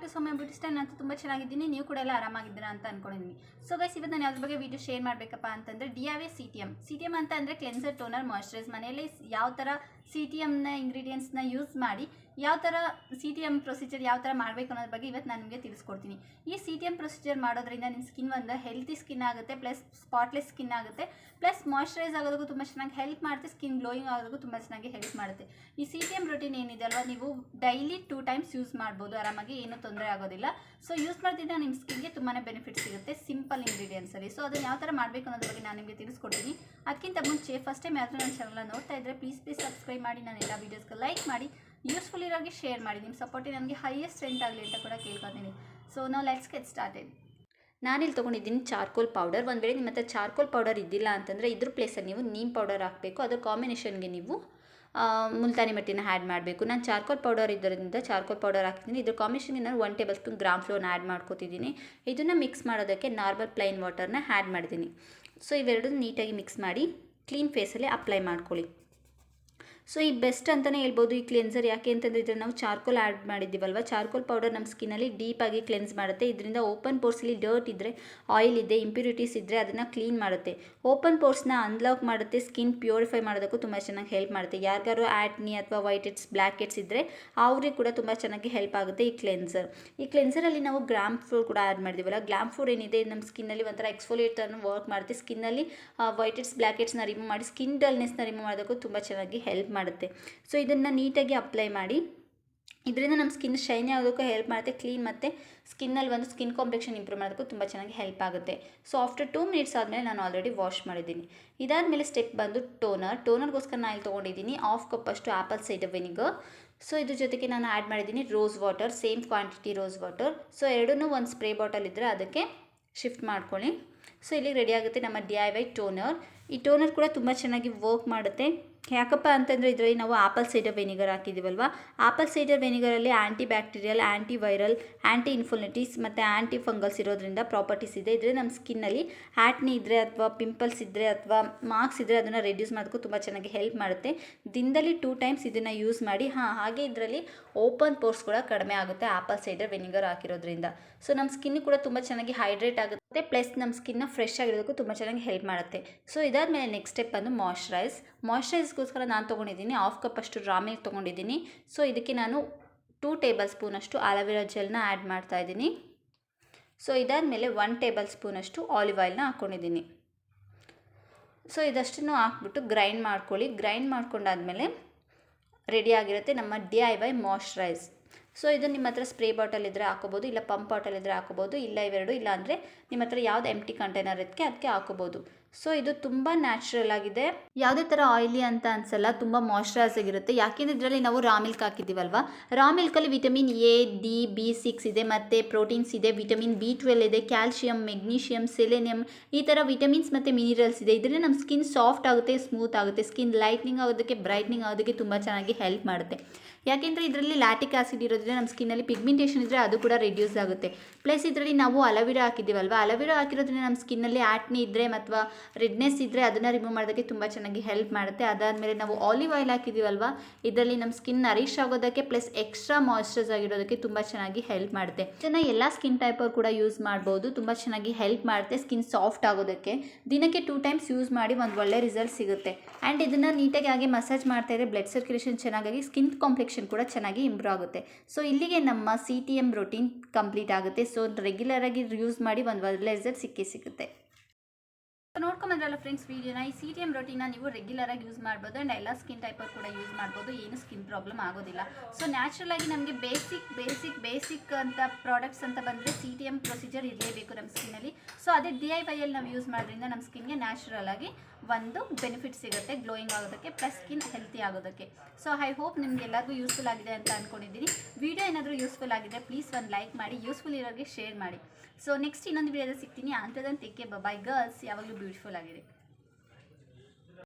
Back to Soumya beauty style. ನಾನು ತುಂಬ ಚೆನ್ನಾಗಿದ್ದೀನಿ, ನೀವು ಕೂಡ ಎಲ್ಲ ಆರಾಮಾಗಿದ್ದೀರಾ ಅಂತ ಅನ್ಕೊಂಡಿದ್ದೀನಿ. ಸೊ ಗೈಸ್, ಇವತ್ತು ನಾನು ಯಾವ್ದ್ರ ಬಗ್ಗೆ ವಿಡಿಯೋ ಶೇರ್ ಮಾಡಬೇಕಪ್ಪ ಅಂತಂದರೆ DIY CTM ಅಂತ ಅಂದರೆ ಕ್ಲೆನ್ಸರ್, ಟೋನರ್, ಮಾಯ್ಶ್ಚರೈಸ್. ಮನೆಯಲ್ಲಿ ಯಾವ ಥರ CTMನ ಇಂಗ್ರೀಡಿಯೆಂಟ್ಸ್ನ ಯೂಸ್ ಮಾಡಿ ಯಾವ ಥರ CTM ಪ್ರೊಸೀಜರ್ ಯಾವ ಥರ ಮಾಡಬೇಕು ಅನ್ನೋದ್ರ ಬಗ್ಗೆ ಇವತ್ತು ನಾನು ನಿಮಗೆ ತಿಳಿಸ್ಕೊಡ್ತೀನಿ. ಈ CTM ಪ್ರೊಸೀಜರ್ ಮಾಡೋದ್ರಿಂದ ನಿಮ್ಮ ಸ್ಕಿನ್ ಒಂದು ಹೆಲ್ತಿ ಸ್ಕಿನ್ ಆಗುತ್ತೆ, ಪ್ಲಸ್ ಸ್ಪಾಟ್ಲೆಸ್ ಸ್ಕಿನ್ ಆಗುತ್ತೆ, ಪ್ಲಸ್ ಮಾಯ್ಶ್ಚರೈಸ್ ಆಗೋದಕ್ಕೂ ತುಂಬ ಚೆನ್ನಾಗಿ ಹೆಲ್ಪ್ ಮಾಡುತ್ತೆ, ಸ್ಕಿನ್ ಗ್ಲೋಯಿಂಗ್ ಆಗೋದಕ್ಕೂ ತುಂಬ ಚೆನ್ನಾಗಿ ಹೆಲ್ಪ್ ಮಾಡುತ್ತೆ. ಈ CTM ರೂಟೀನ್ ಏನಿದೆ ಅಲ್ವಾ, ನೀವು ಡೈಲಿ 2 ಟೈಮ್ಸ್ ಯೂಸ್ ಮಾಡ್ಬೋದು ಆರಾಮಾಗಿ, ಏನೂ ತೊಂದರೆ ಆಗೋದಿಲ್ಲ. ಸೊ ಯೂಸ್ ಮಾಡ್ತಿದ್ದರೆ ನಿಮ್ಮ ಸ್ಕಿನ್ಗೆ ತುಂಬಾ ಬೆನಿಫಿಟ್ ಸಿಗುತ್ತೆ ಸಿಂಪಲ್ ಇಂಗ್ರೀಡಿಯೆಂಟ್ಸಲ್ಲಿ. ಸೊ ಅದನ್ನು ಯಾವ ಥರ ಮಾಡಬೇಕು ಅನ್ನೋದ್ರ ಬಗ್ಗೆ ನಾನು ನಿಮಗೆ ತಿಳಿಸ್ಕೊಡ್ತೀನಿ. ಅದಕ್ಕಿಂತ ಮುಂಚೆ ಫಸ್ಟ್ ಟೈಮ್ ಯಾವ್ದು ನನ್ನ ಚಾನಲ್ನ ನೋಡ್ತಾ ಇದ್ದರೆ ಪ್ಲೀಸ್ ಸಬ್ಸ್ಕ್ರೈಬ್ ಮಾಡಿ, ನಾನು ಎಲ್ಲ ವೀಡಿಯೋಸ್ಗೆ ಲೈಕ್ ಮಾಡಿ, ಯೂಸ್ಫುಲ್ ಇರೋರಿಗೆ ಶೇರ್ ಮಾಡಿ. ನಿಮ್ಮ ಸಪೋರ್ಟಿಗೆ ನನಗೆ ಹೈಯೆಸ್ಟ್ ಸ್ಟ್ರೆಂತ್ ಆಗಲಿ ಅಂತ ಕೂಡ ಕೇಳ್ಕೊತೀನಿ. ಸೊ ನಾವು ಲೆಟ್ಸ್ ಗೆಟ್ ಸ್ಟಾರ್ಟೆಡ್. ನಾನಿಲ್ಲಿ ತೊಗೊಂಡಿದ್ದೀನಿ ಚಾರ್ಕೋಲ್ ಪೌಡರ್. ಒಂದು ವೇಳೆ ನಿಮ್ಮ ಹತ್ರ ಚಾರ್ಕೋಲ್ ಪೌಡರ್ ಇದ್ದಿಲ್ಲ ಅಂತಂದರೆ ಇದ್ರ ಪ್ಲೇಸಲ್ಲಿ ನೀವು ನೀಮ್ ಪೌಡರ್ ಹಾಕಬೇಕು. ಅದರ ಕಾಂಬಿನೇಷನ್ಗೆ ನೀವು ಮುಲ್ತಾನಿ ಮಟ್ಟಿನ ಆ್ಯಡ್ ಮಾಡಬೇಕು. ನಾನು ಚಾರ್ಕೋಲ್ ಪೌಡರ್ ಇದರಿಂದ ಚಾರ್ಕೋಲ್ ಪೌಡರ್ ಹಾಕ್ತೀನಿ. ಇದ್ರ ಕಾಂಬಿನೇಷನ್ಗೆ ನಾನು 1 ಟೇಬಲ್ ಸ್ಪೂನ್ ಗ್ರಾಮ್ ಫ್ಲೋರ್ನ ಆ್ಯಡ್ ಮಾಡ್ಕೊತಿದ್ದೀನಿ. ಇದನ್ನು ಮಿಕ್ಸ್ ಮಾಡೋದಕ್ಕೆ ನಾರ್ಮಲ್ ಪ್ಲೈನ್ ವಾಟರ್ನ ಆ್ಯಡ್ ಮಾಡಿದ್ದೀನಿ. ಸೊ ಇವೆರಡೂ ನೀಟಾಗಿ ಮಿಕ್ಸ್ ಮಾಡಿ ಕ್ಲೀನ್ ಫೇಸಲ್ಲಿ ಅಪ್ಲೈ ಮಾಡ್ಕೊಳ್ಳಿ. ಸೊ ಈ ಬೆಸ್ಟ್ ಅಂತಲೇ ಹೇಳ್ಬೋದು ಈ ಕ್ಲೆನ್ಸರ್. ಯಾಕೆ ಅಂತಂದರೆ ಇದರಲ್ಲಿ ನಾವು ಚಾರ್ಕೋಲ್ ಆ್ಯಡ್ ಮಾಡಿದ್ದೀವಲ್ವ, ಚಾರ್ಕೋಲ್ ಪೌಡರ್ ನಮ್ಮ ಸ್ಕಿನ್ನಲ್ಲಿ ಡೀಪಾಗಿ ಕ್ಲೆನ್ಸ್ ಮಾಡುತ್ತೆ. ಇದರಿಂದ ಓಪನ್ ಪೋರ್ಸಲ್ಲಿ ಡರ್ಟ್ ಇದ್ದರೆ, ಆಯಿಲ್ ಇದೆ, ಇಂಪ್ಯೂರಿಟೀಸ್ ಇದ್ದರೆ ಅದನ್ನು ಕ್ಲೀನ್ ಮಾಡುತ್ತೆ. ಓಪನ್ ಪೋರ್ಸ್ನ ಅನ್ಲಾಕ್ ಮಾಡುತ್ತೆ, ಸ್ಕಿನ್ ಪ್ಯೂರಿಫೈ ಮಾಡೋದಕ್ಕೂ ತುಂಬ ಚೆನ್ನಾಗಿ ಹೆಲ್ಪ್ ಮಾಡುತ್ತೆ. ಯಾರಿಗಾರು ಆ್ಯಕ್ನಿ ಅಥವಾ ವೈಟ್ ಹೆಡ್ಸ್, ಬ್ಲ್ಯಾಕ್ ಹೆಡ್ಸ್ ಇದ್ದರೆ ಅವ್ರಿಗೆ ಕೂಡ ತುಂಬ ಚೆನ್ನಾಗಿ ಹೆಲ್ಪ್ ಆಗುತ್ತೆ ಈ ಕ್ಲೆನ್ಸರ್. ಈ ಕ್ಲೆನ್ಸರಲ್ಲಿ ನಾವು ಗ್ರಾಮ್ ಫ್ಲೋರ್ ಕೂಡ ಆ್ಯಡ್ ಮಾಡಿದ್ದೀವಲ್ಲ, ಗ್ರಾಮ್ ಫ್ಲೋರ್ ಏನಿದೆ ನಮ್ಮ ಸ್ಕಿನ್ನಲ್ಲಿ ಒಂಥರ ಎಕ್ಸ್ಫೋಲಿಯೇಟ್ ಥರ ವರ್ಕ್ ಮಾಡುತ್ತೆ. ಸ್ಕಿನ್ನಲ್ಲಿ ವೈಟ್ ಹೆಡ್ಸ್, ಬ್ಲ್ಯಾಕ್ ಹೆಡ್ಸ್ನ ರಿಮೂವ್ ಮಾಡಿ ಸ್ಕಿನ್ ಡಲ್ನೆಸ್ನ ರಿಮೂವ್ ಮಾಡೋದಕ್ಕೂ ತುಂಬ ಚೆನ್ನಾಗಿ ಹೆಲ್ಪ್ ಮಾಡುತ್ತೆ. ಸೊ ಇದನ್ನು ನೀಟಾಗಿ ಅಪ್ಲೈ ಮಾಡಿ. ಇದರಿಂದ ನಮ್ಮ ಸ್ಕಿನ್ ಶೈನಿ ಆಗೋದಕ್ಕೂ ಹೆಲ್ಪ್ ಮಾಡುತ್ತೆ, ಕ್ಲೀನ್ ಮತ್ತು ಸ್ಕಿನ್ನಲ್ಲಿ ಒಂದು ಸ್ಕಿನ್ ಕಾಂಪ್ಲೆಕ್ಷನ್ ಇಂಪ್ರೂವ್ ಮಾಡೋದಕ್ಕೂ ತುಂಬ ಚೆನ್ನಾಗಿ ಹೆಲ್ಪ್ ಆಗುತ್ತೆ. ಸೊ ಆಫ್ಟರ್ 2 ಮಿನಿಟ್ಸ್ ಆದಮೇಲೆ ನಾನು ಆಲ್ರೆಡಿ ವಾಶ್ ಮಾಡಿದ್ದೀನಿ. ಇದಾದಮೇಲೆ ಸ್ಟೆಪ್ ಬಂದು ಟೋನರ್ಗೋಸ್ಕರ ನಾನು ಇಲ್ಲಿ ತೊಗೊಂಡಿದ್ದೀನಿ 1/2 ಕಪ್ಪಷ್ಟು ಆ್ಯಪಲ್ ಸೈಡರ್ ವಿನಿಗರ್. ಸೊ ಇದ್ರ ಜೊತೆಗೆ ನಾನು ಆ್ಯಡ್ ಮಾಡಿದ್ದೀನಿ rose water, same quantity rose water. So ಎರಡನ್ನೂ ಒಂದು ಸ್ಪ್ರೇ ಬಾಟಲ್ ಇದ್ದರೆ ಅದಕ್ಕೆ ಶಿಫ್ಟ್ ಮಾಡ್ಕೊಳ್ಳಿ. ಸೊ ಇಲ್ಲಿ ರೆಡಿ ಆಗುತ್ತೆ ನಮ್ಮ DIY ಟೋನರ್. ಈ ಟೋನರ್ ಕೂಡ ತುಂಬ ಚೆನ್ನಾಗಿ ವರ್ಕ್ ಮಾಡುತ್ತೆ. ಯಾಕಪ್ಪ ಅಂತಂದರೆ ಇದರಲ್ಲಿ ನಾವು ಆ್ಯಪಲ್ ಸೈಡರ್ ವೆನಿಗರ್ ಹಾಕಿದ್ದೀವಲ್ವ, ಆ್ಯಪಲ್ ಸೈಡರ್ ವೆನಿಗರಲ್ಲಿ anti bacterial, anti viral, anti inflammatories ಮತ್ತು ಆ್ಯಂಟಿ ಫಂಗಲ್ಸ್ ಇರೋದ್ರಿಂದ ಪ್ರಾಪರ್ಟೀಸ್ ಇದೆ. ಇದರಿಂದ ನಮ್ಮ ಸ್ಕಿನ್ನಲ್ಲಿ ಆ್ಯಕ್ನಿ ಇದ್ದರೆ ಅಥವಾ ಪಿಂಪಲ್ಸ್ ಇದ್ದರೆ ಅಥವಾ ಮಾರ್ಕ್ಸ್ ಇದ್ದರೆ ಅದನ್ನು ರೆಡ್ಯೂಸ್ ಮಾಡೋದಕ್ಕೂ ತುಂಬ ಚೆನ್ನಾಗಿ ಹೆಲ್ಪ್ ಮಾಡುತ್ತೆ. ದಿನದಲ್ಲಿ 2 ಟೈಮ್ಸ್ ಇದನ್ನು ಯೂಸ್ ಮಾಡಿ. ಹಾಗೆ ಇದರಲ್ಲಿ ಓಪನ್ ಪೋರ್ಸ್ ಕೂಡ ಕಡಿಮೆ ಆಗುತ್ತೆ ಆ್ಯಪಲ್ ಸೈಡರ್ ವೆನಿಗರ್ ಹಾಕಿರೋದ್ರಿಂದ. ಸೊ ನಮ್ಮ ಸ್ಕಿನ್ ಕೂಡ ತುಂಬ ಚೆನ್ನಾಗಿ ಹೈಡ್ರೇಟ್ ಆಗುತ್ತೆ, ಪ್ಲಸ್ ನಮ್ಮ ಸ್ಕಿನ್ನ ಫ್ರೆಶ್ ಆಗಿರೋದಕ್ಕೂ ತುಂಬ ಚೆನ್ನಾಗಿ ಹೆಲ್ಪ್ ಮಾಡುತ್ತೆ. ಸೊ ಇದಾದಮೇಲೆ ನೆಕ್ಸ್ಟ್ ಸ್ಟೆಪ್ ಬಂದು ಮಾಯ್ಶ್ಚರೈಸ್ಗೋಸ್ಕರ ನಾನು ತೊಗೊಂಡಿದ್ದೀನಿ 1/2 ಕಪ್ಪಷ್ಟು ರಾ ಮಿಲ್ಕ್ ತೊಗೊಂಡಿದ್ದೀನಿ. ಸೊ ಇದಕ್ಕೆ ನಾನು 2 ಟೇಬಲ್ ಸ್ಪೂನಷ್ಟು ಆಲೋವೆರಾ ಜೆಲ್ನ ಆ್ಯಡ್ ಮಾಡ್ತಾಯಿದ್ದೀನಿ. ಸೊ ಇದಾದಮೇಲೆ 1 ಟೇಬಲ್ ಸ್ಪೂನಷ್ಟು ಆಲಿವ್ ಆಯಿಲ್ನ ಹಾಕ್ಕೊಂಡಿದ್ದೀನಿ. ಸೊ ಇದಷ್ಟನ್ನು ಹಾಕ್ಬಿಟ್ಟು ಗ್ರೈಂಡ್ ಮಾಡ್ಕೊಳ್ಳಿ. ಗ್ರೈಂಡ್ ಮಾಡ್ಕೊಂಡಾದಮೇಲೆ ರೆಡಿಯಾಗಿರುತ್ತೆ ನಮ್ಮ DIY ಮಾಯ್ಶ್ಚರೈಸ್. ಸೊ ಇದು ನಿಮ್ಮ ಹತ್ರ ಸ್ಪ್ರೇ ಬಾಟಲ್ ಇದ್ದರೆ ಹಾಕೋಬೋದು, ಇಲ್ಲ ಪಂಪ್ ಬಾಟಲ್ ಇದ್ದರೆ ಹಾಕೋಬೋದು, ಇಲ್ಲ ಇವೆರಡು, ಇಲ್ಲ ಅಂದರೆ ನಿಮ್ಮ ಹತ್ರ ಯಾವ್ದು ಎಂಟಿ ಕಂಟೈನರ್ ಇದಕ್ಕೆ ಅದಕ್ಕೆ ಹಾಕೋಬೋದು. ಸೊ ಇದು ತುಂಬ ನ್ಯಾಚುರಲ್ ಆಗಿದೆ, ಯಾವುದೇ ಥರ ಆಯಿಲಿ ಅಂತ ಅನಿಸಲ್ಲ, ತುಂಬ ಮಾಯ್ಶ್ಚರೈಸ್ ಆಗಿರುತ್ತೆ. ಯಾಕೆಂದರೆ ಇದರಲ್ಲಿ ನಾವು ರಾ ಮಿಲ್ಕ್ ಹಾಕಿದ್ದೀವಲ್ವ, ರಾ ಮಿಲ್ಕಲ್ಲಿ ವಿಟಮಿನ್ A, D, B6 ಇದೆ, ಮತ್ತು ಪ್ರೋಟೀನ್ಸ್ ಇದೆ, ವಿಟಮಿನ್ B12 ಇದೆ, ಕ್ಯಾಲ್ಶಿಯಂ, ಮೆಗ್ನೀಷಿಯಮ್, ಸೆಲೆನಿಯಮ್, ಈ ಥರ ವಿಟಮಿನ್ಸ್ ಮತ್ತು ಮಿನಿರಲ್ಸ್ ಇದೆ. ಇದರಿಂದ ನಮ್ಮ ಸ್ಕಿನ್ ಸಾಫ್ಟ್ ಆಗುತ್ತೆ, ಸ್ಮೂತ್ ಆಗುತ್ತೆ, ಸ್ಕಿನ್ ಲೈಟ್ನಿಂಗ್ ಆಗೋದಕ್ಕೆ, ಬ್ರೈಟ್ನಿಂಗ್ ಆಗೋದಕ್ಕೆ ತುಂಬ ಚೆನ್ನಾಗಿ ಹೆಲ್ಪ್ ಮಾಡುತ್ತೆ. ಯಾಕೆಂದರೆ ಇದರಲ್ಲಿ ಲ್ಯಾಟಿಕ್ ಆಸಿಡ್ ಇರೋದ್ರಿಂದ ನಮ್ಮ ಸ್ಕಿನ್ನಲ್ಲಿ ಪಿಗ್ಮೆಂಟೇಷನ್ ಇದ್ದರೆ ಅದು ಕೂಡ ರೆಡ್ಯೂಸ್ ಆಗುತ್ತೆ. ಪ್ಲಸ್ ಇದರಲ್ಲಿ ನಾವು ಅಲೋವೆರಾ ಹಾಕಿದ್ದೀವಲ್ವ, ಅಲೋವೆರಾ ಹಾಕಿರೋದ್ರಿಂದ ನಮ್ಮ ಸ್ಕಿನ್ನಲ್ಲಿ ಆ್ಯಕ್ನಿ ಇದ್ದರೆ ಅಥವಾ ರೆಡ್ನೆಸ್ ಇದ್ದರೆ ಅದನ್ನು ರಿಮೂವ್ ಮಾಡೋದಕ್ಕೆ ತುಂಬ ಚೆನ್ನಾಗಿ ಹೆಲ್ಪ್ ಮಾಡುತ್ತೆ. ಅದಾದಮೇಲೆ ನಾವು ಆಲಿವ್ ಆಯಿಲ್ ಹಾಕಿದ್ದೀವಲ್ವ, ಇದರಲ್ಲಿ ನಮ್ಮ ಸ್ಕಿನ್ ನರಿಶ್ ಆಗೋದಕ್ಕೆ ಪ್ಲಸ್ ಎಕ್ಸ್ಟ್ರಾ ಮಾಯ್ಶ್ಚರೈಸ್ ಆಗಿರೋದಕ್ಕೆ ತುಂಬ ಚೆನ್ನಾಗಿ ಹೆಲ್ಪ್ ಮಾಡುತ್ತೆ. ಇದನ್ನು ಎಲ್ಲ ಸ್ಕಿನ್ ಟೈಪರ್ ಕೂಡ ಯೂಸ್ ಮಾಡ್ಬೋದು, ತುಂಬ ಚೆನ್ನಾಗಿ ಹೆಲ್ಪ್ ಮಾಡುತ್ತೆ ಸ್ಕಿನ್ ಸಾಫ್ಟ್ ಆಗೋದಕ್ಕೆ. ದಿನಕ್ಕೆ 2 ಟೈಮ್ಸ್ ಯೂಸ್ ಮಾಡಿ ಒಂದು ಒಳ್ಳೆ ರಿಸಲ್ಟ್ ಸಿಗುತ್ತೆ. ಆ್ಯಂಡ್ ಇದನ್ನು ನೀಟಾಗಿ ಹಾಗೆ ಮಸಾಜ್ ಮಾಡ್ತಾ ಇದ್ದರೆ ಬ್ಲಡ್ ಸರ್ಕ್ಯುಲೇಷನ್ ಚೆನ್ನಾಗಿ ಸ್ಕಿನ್ ಕಾಂಪ್ಲೆಕ್ಷನ್ ಕೂಡ ಚೆನ್ನಾಗಿ ಇಂಪ್ರೂವ್ ಆಗುತ್ತೆ. ಸೊ ಇಲ್ಲಿಗೆ ನಮ್ಮ CTM ರೂಟೀನ್ ಕಂಪ್ಲೀಟ್ ಆಗುತ್ತೆ. ಸೊ ರೆಗ್ಯುಲರ್ ಆಗಿ ಯೂಸ್ ಮಾಡಿ ಒಂದು ಒಳ್ಳೆ ರಿಸಲ್ಟ್ ಸಿಗುತ್ತೆ. ನೋಡ್ಕೊಂಬಂದ್ರಲ್ಲ ಫ್ರೆಂಡ್ಸ್ ವಿಡಿಯೋನ, ಈ CTM ರೂಟೀನ ನೀವು ರೆಗ್ಯುಲರ್ ಆಗಿ ಯೂಸ್ ಮಾಡ್ಬೋದು ಆ್ಯಂಡ್ ಎಲ್ಲ ಸ್ಕಿನ್ ಟೈಪರ್ ಕೂಡ ಯೂಸ್ ಮಾಡ್ಬೋದು, ಏನು ಸ್ಕಿನ್ ಪ್ರಾಬ್ಲಮ್ ಆಗೋದಿಲ್ಲ. ಸೊ ನ್ಯಾಚುರಲ್ ಆಗಿ ನಮಗೆ ಬೇಸಿಕ್ ಅಂತ ಪ್ರಾಡಕ್ಟ್ಸ್ ಅಂತ ಬಂದರೆ CTM ಪ್ರೊಸೀಜರ್ ಇರಲೇಬೇಕು ನಮ್ಮ ಸ್ಕಿನ್ನಲ್ಲಿ. ಸೊ ಅದೇ DIYಯಲ್ಲಿ ನಾವು ಯೂಸ್ ಮಾಡೋದ್ರಿಂದ ನಮ್ಮ ಸ್ಕಿನ್ಗೆ ನ್ಯಾಚುರಲ್ ಆಗಿ ಒಂದು ಬೆನಿಫಿಟ್ ಸಿಗುತ್ತೆ, ಗ್ಲೋಯಿಂಗ್ ಆಗೋದಕ್ಕೆ ಪ್ಲಸ್ ಸ್ಕಿನ್ ಹೆಲ್ತಿ ಆಗೋದಕ್ಕೆ. ಸೊ ಐ ಹೋಪ್ ನಿಮ್ಗೆ ಎಲ್ಲರಿಗೂ ಯೂಸ್ಫುಲ್ ಆಗಿದೆ ಅಂತ ಅಂದ್ಕೊಂಡಿದ್ದೀನಿ. ವಿಡಿಯೋ ಏನಾದರೂ ಯೂಸ್ಫುಲ್ ಆಗಿದೆ ಪ್ಲೀಸ್ ಒಂದು ಲೈಕ್ ಮಾಡಿ, ಯೂಸ್ಫುಲ್ ಇರೋರಿಗೆ ಶೇರ್ ಮಾಡಿ. ಸೊ ನೆಕ್ಸ್ಟ್ ಇನ್ನೊಂದು ವಿಡಿಯೋದಲ್ಲಿ ಸಿಗ್ತೀನಿ. ಅಂಥದಂತ ಟೇಕ್ ಕೇರ್, ಬೈ ಗರ್ಲ್ಸ್. ಯಾವಾಗಲೂ ಬ್ಯೂಟಿಫುಲ್ ಆಗಿದೆ.